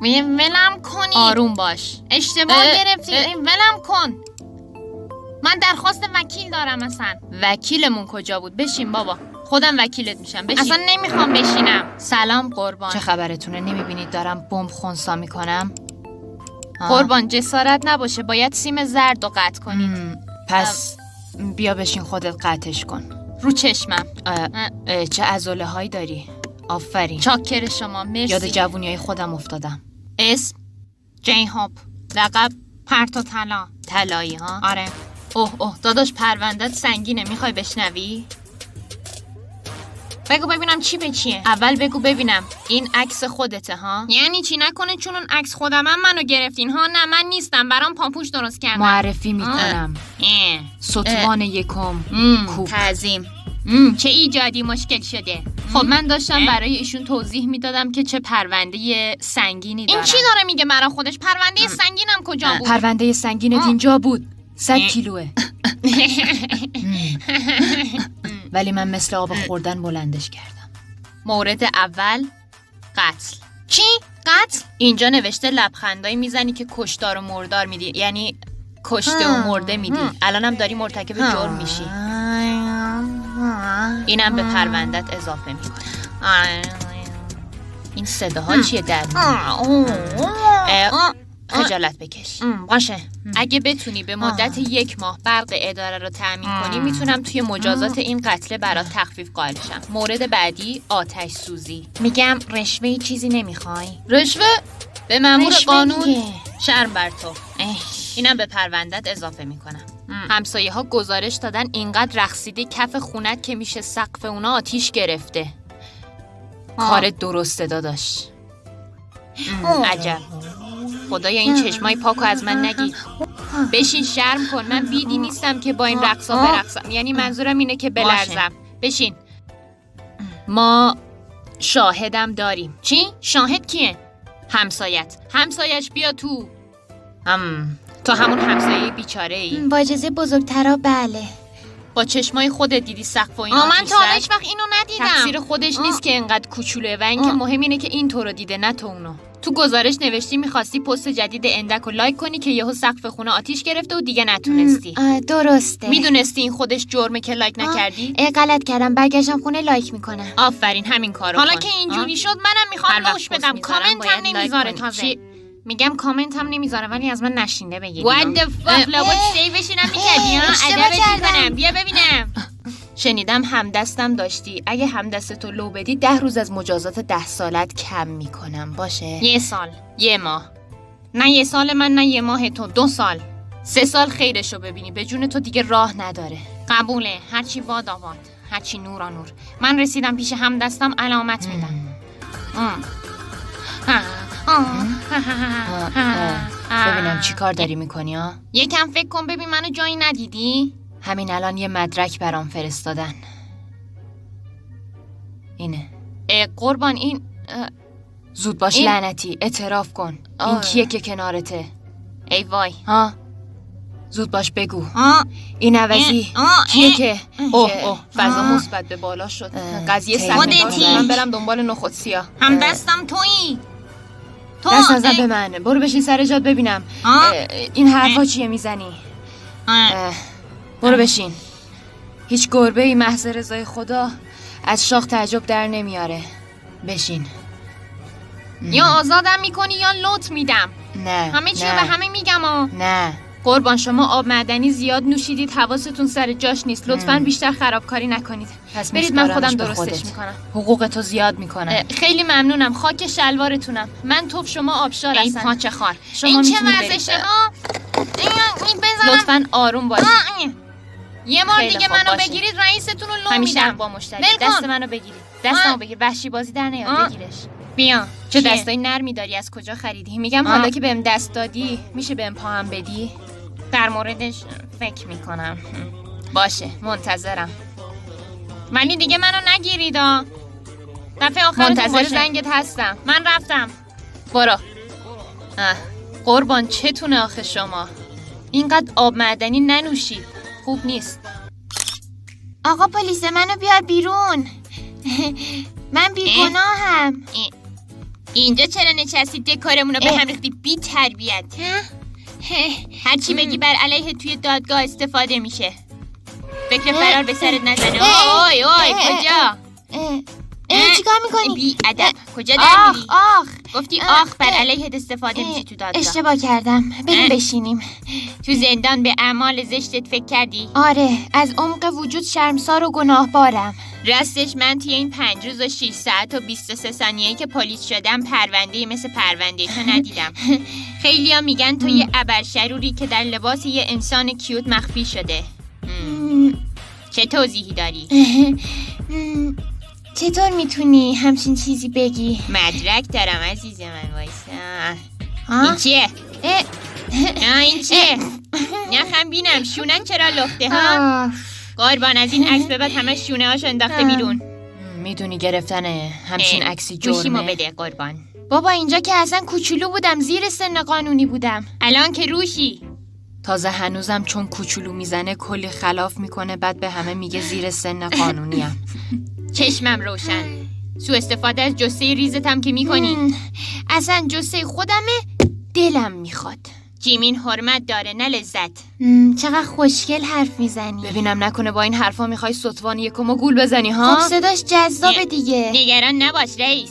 ولم کنی. آروم باش. اشتباه گرفتی. ولم کن. من درخواست وکیل دارم اصلا. وکیلمون کجا بود؟ بشین بابا، خودم وکیلت میشم. بشین. اصلا نمیخوام بشینم. سلام قربان. چه خبرتونه؟ نمیبینید دارم بمب خنثی میکنم؟ قربان جسارت نباشه، باید سیم زرد رو قطع کنید. پس بیا بشین خودت قطعش کن. رو چشمم. چه عضله هایی داری. آفرین. چاکر شما، مرسی. یاد جوونیای خودم افتادم. اسم جین هاپ. لقب پرتو طلا. طلایی ها؟ آره. اوه داداش پروندت سنگینه، میخوای بشنوی؟ بگو ببینم چی به چیه. اول بگو ببینم. این عکس خودته ها؟ یعنی چی؟ نکنه چون اون عکس خودم منو گرفتین ها؟ نه من نیستم، برام پامپوش درست کردم. معرفی میکنم. ستوان یکم کوپ. تعظیم. چه ایجادی مشکل شده. خب من داشتم برای ایشون توضیح میدادم که چه پرونده سنگینی دارم. این چی داره میگه برای خودش؟ پرونده سنگینم کجا بود؟ پرونده سنگینت اینجا بود. 100 کیلوه. ولی من مثل آب خوردن بلندش کردم. مورد اول قتل. چی؟ قتل؟ اینجا نوشته لبخندایی میزنی که کشتار و مردار میدی، یعنی کشته و مرده میدی. الانم داری مرتکب جرم میشی. اینم به پروندت اضافه میکنه. این صداها چیه در خجالت بکش. باشه. اگه بتونی به مدت 1 ماه برق اداره رو تأمین کنی، میتونم توی مجازات این قتل برات تخفیف قائل شم. مورد بعدی آتش سوزی. میگم رشوه چیزی نمیخوای؟ رشوه؟ به مأمور قانون دیگه. شرم بر تو. اینم به پروندت اضافه میکنم. همسایه ها گزارش دادن اینقدر رقصیده کف خونت که میشه سقف اونا آتیش گرفته. کارت درسته داداش. عجب. خدایا این چشمای پاکو از من نگی. بشین شرم کن، من بیدی نیستم که با این رقصا برقصم. یعنی منظورم اینه که بلرزم. بشین. ما شاهدم داریم. چی؟ شاهد کیه؟ همسایش بیا تو. تو همون همسایه بیچاره ای؟ با اجازه بزرگترا بله. با چشمای خودت دیدی سقف و این آتیش من تا حالا هیچ وقت اینو ندیدم. تقصیر خودش نیست که اینقدر کوچوله و اینکه مهم اینه که این تو رو دیده نه تو اونو. تو گزارش نوشتی میخواستی پست جدید اندک رو لایک کنی که یهو سقف خونه آتیش گرفته و دیگه نتونستی. درسته. میدونستی این خودش جرمه که لایک نکردی؟ غلط کردم، برگشتم خونه لایک میکنم. آفرین، همین کارو حالا کن. که اینجوری شد منم میخوام لوش بدم. کامنت هم نمیذاره تازه. میگم کامنت هم نمیذاره ولی از من نشینده بگید. What the fuck؟ لابد سیوش اینم میکردی ها؟ ادبت میکنم. بیا ببینم. شنیدم همدستم داشتی. اگه همدستتو لو بدی 10 روز از مجازات 10 سالت کم میکنم. باشه؟ 1 سال. 1 ماه. نه 1 سال من، نه 1 ماه تو. 2 سال. 3 سال خیرشو ببینی. به جون تو دیگه راه نداره. قبوله. هرچی باد آباد، هرچی نور نور. من رسیدم پیش همدستم، علامت میدم. ببینم چی کار داری میکنی ها؟ یکم فکر کن ببین منو جایی ندیدی؟ همین الان یه مدرک برام فرستادن. اینه. قربان این زود باش این... لعنتی اعتراف کن. این کیه که کنارته؟ ای وای. ها زود باش بگو. این عوضی کیه که اوه فضا مثبت به بالا شد. قضیه سخته. من برم دنبال نخود سیاه. همدستم تویی. تو دست نزن به من. برو بشین سر جات ببینم. این حرفا چیه میزنی؟ برو بشین. هیچ گربه ای محض رضای خدا از شاخ تعجب در نمیاره. بشین. یا آزادم میکنی یا لوت میدم. نه همه چیو به همه میگم. نه قربان، شما آب معدنی زیاد نوشیدید، حواستون سر جاش نیست. لطفاً بیشتر خرابکاری نکنید. برید من خودم درستش میکنم. حقوق تو زیاد میکنم. خیلی ممنونم. خاک شلوارتونم. من توف شما آبشار هستم. ای پاچه خار. این چه وضعشه؟ لطفاً آروم باشید. یه بار دیگه منو بگیرید رئیستون رو لو میدم. با مشتری دست منو بگیرید. دستمو بگیر. وحشی بازی در نیاد. بگیرش. بیا. چه دستای نرمی داری، از کجا خریدی؟ میگم حالا که بهم دست دادی میشه بهم پا هم بدی؟ در موردش فکر میکنم. باشه منتظرم. ولی دیگه منو نگیرید. دفعه آخرتون منتظر باشه. زنگت هستم. من رفتم. برو. قربان چتونه آخه شما؟ اینقدر آب معدنی ننوشید. خوب نیست. آقا پلیس منو بیار بیرون. من بیگناهم. اینجا چرا نشستید دکارمون رو به هم ریختی بی تربیت؟ هرچی بگی بر علیه توی دادگاه استفاده میشه. فکر فرار به سرت نزنه. اوی کجا؟ چیکار میکنی؟ بی ادب کجا در میری؟ گفتی بر علیه استفاده میشه تو دادگاه. اشتباه کردم. بریم بشینیم. تو زندان به اعمال زشتت فکر کردی؟ آره، از عمق وجود شرمسار و گناهبارم. راستش من توی این 5 روز و 6 ساعت و 23 ثانیه‌ای که پلیس شدم پرونده‌ای مثل پرونده تو ندیدم. خیلیا میگن تو یه ابرشروری که در لباس یه انسان کیوت مخفی شده. چه توضیحی داری؟ چطور میتونی همچین چیزی بگی؟ مدرک دارم عزیز من، وایسا. این چیه؟ این چیه؟ نخم بینم شونن چرا لخته ها؟ قربان از این عکس به بعد همه شونه هاش انداخته بیرون. میدونی گرفتن همچین عکسی جرمه؟ گوشیمو بده قربان. بابا اینجا که اصلا کوچولو بودم، زیر سن قانونی بودم. الان که روشی. تازه هنوزم چون کوچولو میزنه کلی خلاف میکنه، بعد به همه میگه زیر سن قانونیم. چشمم روشن. سوء استفاده از جثه ریزتم که میکنی. اصلا جثه خودمه، دلم میخواد. جیمین حرمت داره نه لذت. چقدر خوشگل حرف میزنی. ببینم نکنه با این حرفا میخوای ستوان یکمو گول بزنی ها؟ خب صداش جذابه دیگه. نگران نباش رئیس،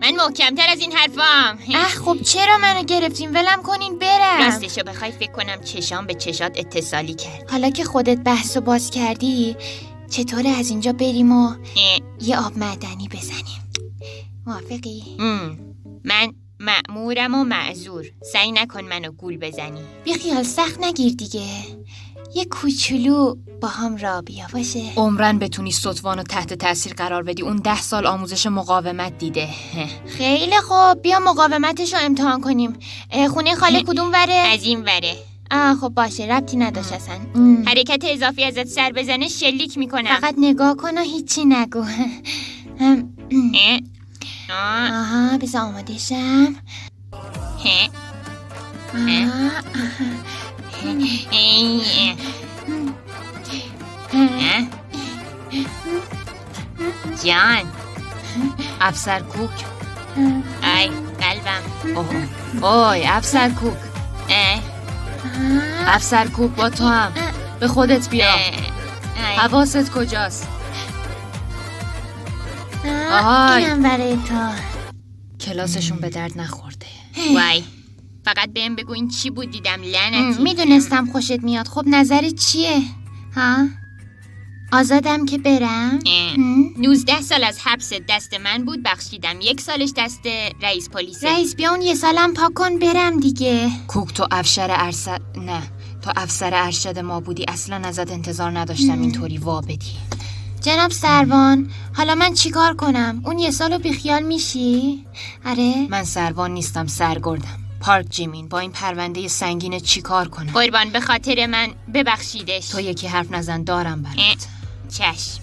من محکمتر از این حرفام. خب چرا منو گرفتین؟ ولم کنین برم. راستشو بخوای فکر کنم چشام به چشات اتصالی کرد. حالا که خودت بحثو باز کردی، چطوره از اینجا بریم و یه آب معدنی بزنیم؟ موافقی؟ من مأمورم و معذور. سعی نکن منو گول بزنی. بیخیال سخت نگیر دیگه. یه کوچولو با هم را بیا باشه. عمرن بتونی ستوانو تحت تاثیر قرار بدی. اون 10 سال آموزش مقاومت دیده. خیلی خوب، بیا مقاومتش رو امتحان کنیم. خونه خاله کدوم وره؟ از این وره. خب باشه، ربطی نداشت اصلا. حرکت اضافی ازت سر بزنه شلیک میکنم. فقط نگاه کن و هیچی نگو. بذار آماده شم. جان افسر کوک. ای قلبم. اوی افسر کوک. افسر کوک با تو هم. به خودت بیا. حواست کجاست؟ اینم برای تو. کلاسشون به درد نخورده. وای فقط بهم بگو این چی بود دیدم لعنتی. میدونستم خوشت میاد. خب نظرت چیه؟ آزادم که برم؟ 19 سال از حبس دست من بود، بخشیدم. 1 سالش دست رئیس پلیس. رئیس بیا اون 1 سالم پاک کن برم دیگه. کوک تو افسر ارشد ما بودی، اصلا ازت انتظار نداشتم اینطوری وا بدی. جناب سروان، حالا من چیکار کنم؟ اون 1 سالو بیخیال میشی؟ آره؟ من سروان نیستم، سرگردم. پارک جیمین، با این پرونده سنگین چیکار کنم؟ قربان به خاطر من ببخشیدش. تو یکی حرف نزن، دارم برات. چشم.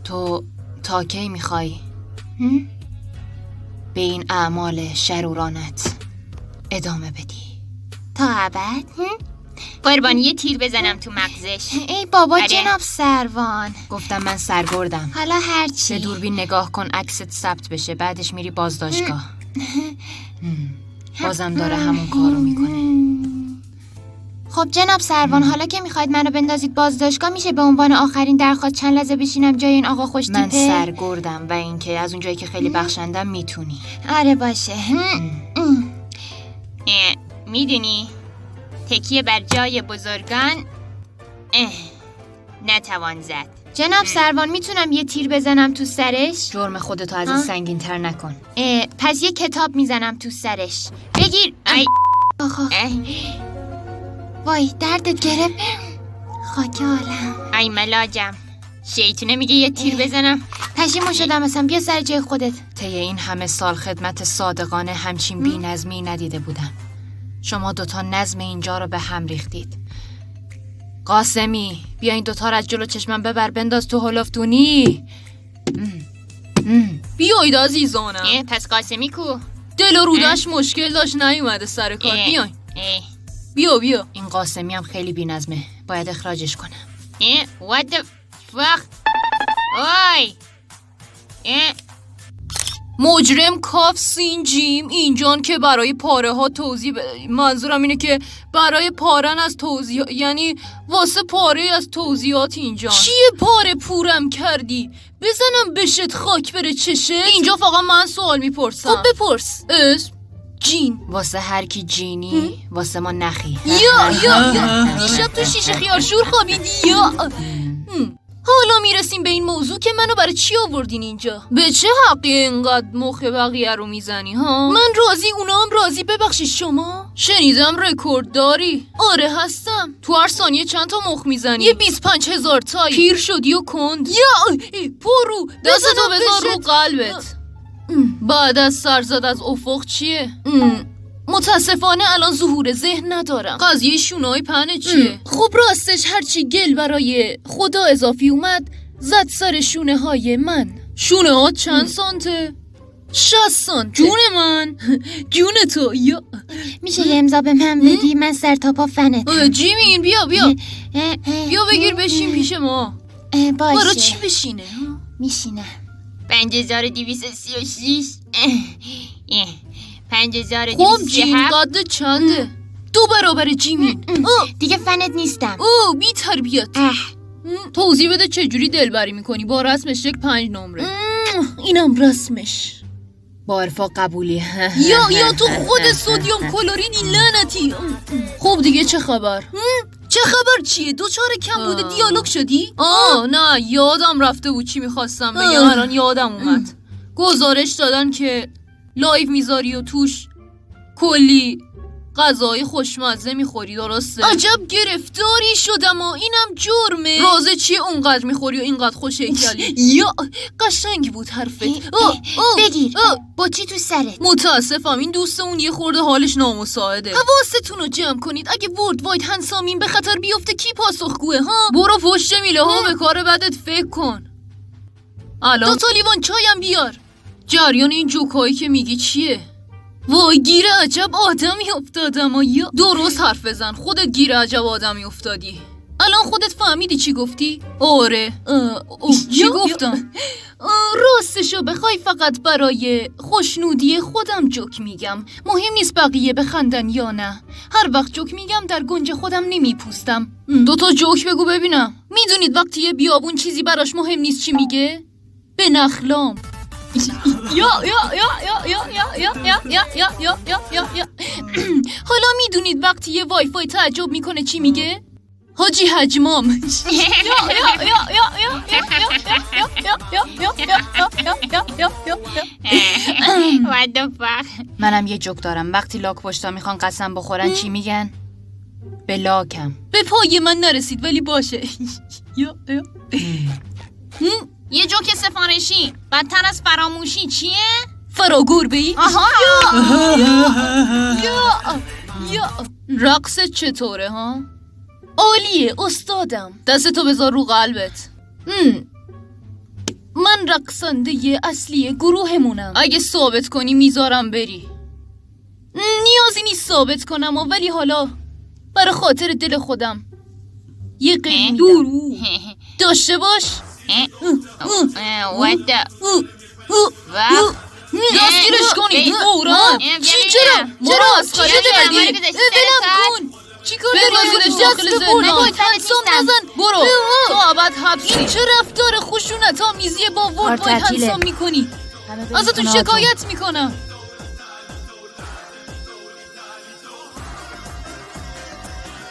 تو تا کی میخوای به این اعمال شرورانت ادامه بدی؟ تا ابد؟ قربان یه تیر بزنم تو مغزش. ای بابا جناب سروان. گفتم من سرگردم. حالا هرچی. به دوربین نگاه کن عکست ثبت بشه، بعدش میری بازداشتگاه. بازم داره همون کارو میکنه. خب جناب سروان، حالا که میخواید منو بندازید بازداشتگاه، میشه به عنوان آخرین درخواست چند لحظه بشینم جای این آقا خوش تیپه؟ من سرگردم و اینکه از اون جایی که خیلی بخشندم میتونی. آره باشه. میدونی تکیه بر جای بزرگان نتوان زد. جناب سروان میتونم یه تیر بزنم تو سرش؟ جرم خودتو از این سنگین تر نکن. پس یه کتاب میزنم تو سرش. بگیر. وای دردت گرفت. خاک عالم. ای ملاجم، شیطونه میگه یه تیر بزنم. پشیمون شدم اصلا. بیا سر جای خودت. طی این همه سال خدمت صادقانه همچین بی نظمی ندیده بودم. شما دوتا نظم اینجا رو به هم ریختید. قاسمی بیا این دوتا رو از جلو چشمم ببر بنداز تو هلفتونی. بیایید عزیزانم. پس قاسمی کو؟ دل و رودش مشکل داشت نیومده سر کار. بیاین. بیا. این قاسمی هم خیلی بی نظمه، باید اخراجش کنم. What the fuck؟ اوی مجرم کاف سین جیم اینجان که برای پاره ها توضیح منظورم اینه که برای پارن از توضیح، یعنی واسه پاره از توضیحات اینجان. چیه پاره پورم کردی؟ بزنم بشت خاک بره چشه؟ اینجا فقط من سوال میپرسم. خب بپرس. اسم جین. واسه هر کی جینی واسه ما نخی. یا دیشب تو شیشه خیارشور خوابیدی یا حالا میرسیم به این موضوع که منو برای چی آوردین اینجا؟ به چه حقی اینقدر مخ بقیه رو میزنی ها؟ من راضی، اونا هم راضی. ببخشید شما؟ شنیدم رکورد داری. آره هستم. تو هر ثانیه چند تا مخ میزنی؟ یه 25,000 تایی. پیر شدی و کند. یا پرو دستتو بذار رو قلبت. بعد از سرزد از افق چیه؟ متاسفانه الان ظهور ذهن ندارم. قضیه شونه‌های پهنه چیه؟ خب راستش هرچی گل برای خدا اضافی اومد زد سر شونه های من. شونه ها چند سانته؟ 60 سانت. جون من جون تو. یا میشه یه امضا به من بدی؟ من سر تا پا فنتم. جیمین بیا بیا بگیر بشین پیش ما. باشه. برای چی بشینه؟ میشینم. 5236 5237. خب جیم قد چنده؟ 2 برابر جیمین. دیگه فنت نیستم. بی تربیت. توضیح بده چجوری دلبری میکنی؟ با رسمش یک 5 نمره. اینم رسمش. با ارفاق قبولی. یا تو خود سدیم کلوریدی لعنتی. خب دیگه چه خبر؟ چه خبر چیه؟ دوچار کم بوده دیالوگ شدی؟ نه یادم رفته بود چی میخواستم بگم. الان یادم اومد. گزارش دادن که لایو میذاری و توش کلی غذای خوشمزه میخوری، درسته؟ عجب گرفتاری شدم و اینم جرمه. رازه چیه اونقدر میخوری و اینقدر خوش هیکلی؟ یا قشنگ بود حرفت. بگیر. با چی تو سرت؟ متاسفم این دوستمون یه خورده حالش نامساعده. حواستون رو جمع کنید. اگه ورد واید هنسامین به خطر بیفته کی پاسخگوه ها؟ برو پشت میله ها به کار بدت فکر کن. الان 2 تا لیوان چایم بیار. جریان این جوکایی که میگی چیه؟ وای گیر عجب آدمی افتادم. یا درست حرف بزن، خودت گیر عجب آدمی افتادی. الان خودت فهمیدی چی گفتی؟ آره. چی گفتم؟ راستشو بخوای فقط برای خوشنودی خودم جوک میگم. مهم نیست بقیه بخندن یا نه. هر وقت جوک میگم در گنج خودم نمیپوستم. 2 تا جوک بگو ببینم. میدونید وقتی یه بیابون چیزی براش مهم نیست چی میگه؟ به نخلام. حالا میدونید وقتی یه وای فای تعجب میکنه چی میگه؟ حاجی حجمام. What the fuck. منم یه جوک دارم. وقتی لاک پشتا میخوان قسم بخورن چی میگن؟ به لاکم. به پای من نرسید ولی باشه. یه جوک سفارشی بدتر از فراموشی چیه؟ فراگربه‌ای؟ یا رقص چطوره ها؟ عالیه استادم. دستتو بذار رو قلبت. من رقصنده اصلی گروهمونم. اگه ثابت کنی میذارم بری. نیازی نیست ثابت کنم ولی حالا برای خاطر دل خودم یه قیل میدم. داشته باش. What the دستگیرش کنید فورا. چرا مسخره کردی؟ ولم کن. چیکار داری ازش داخل ذهنم؟ انسان نزن. برو تو ابد حبسی. این چه رفتار خشونت آمیزیه با ورد باید هنسان میکنی؟ ازتون شکایت میکنم.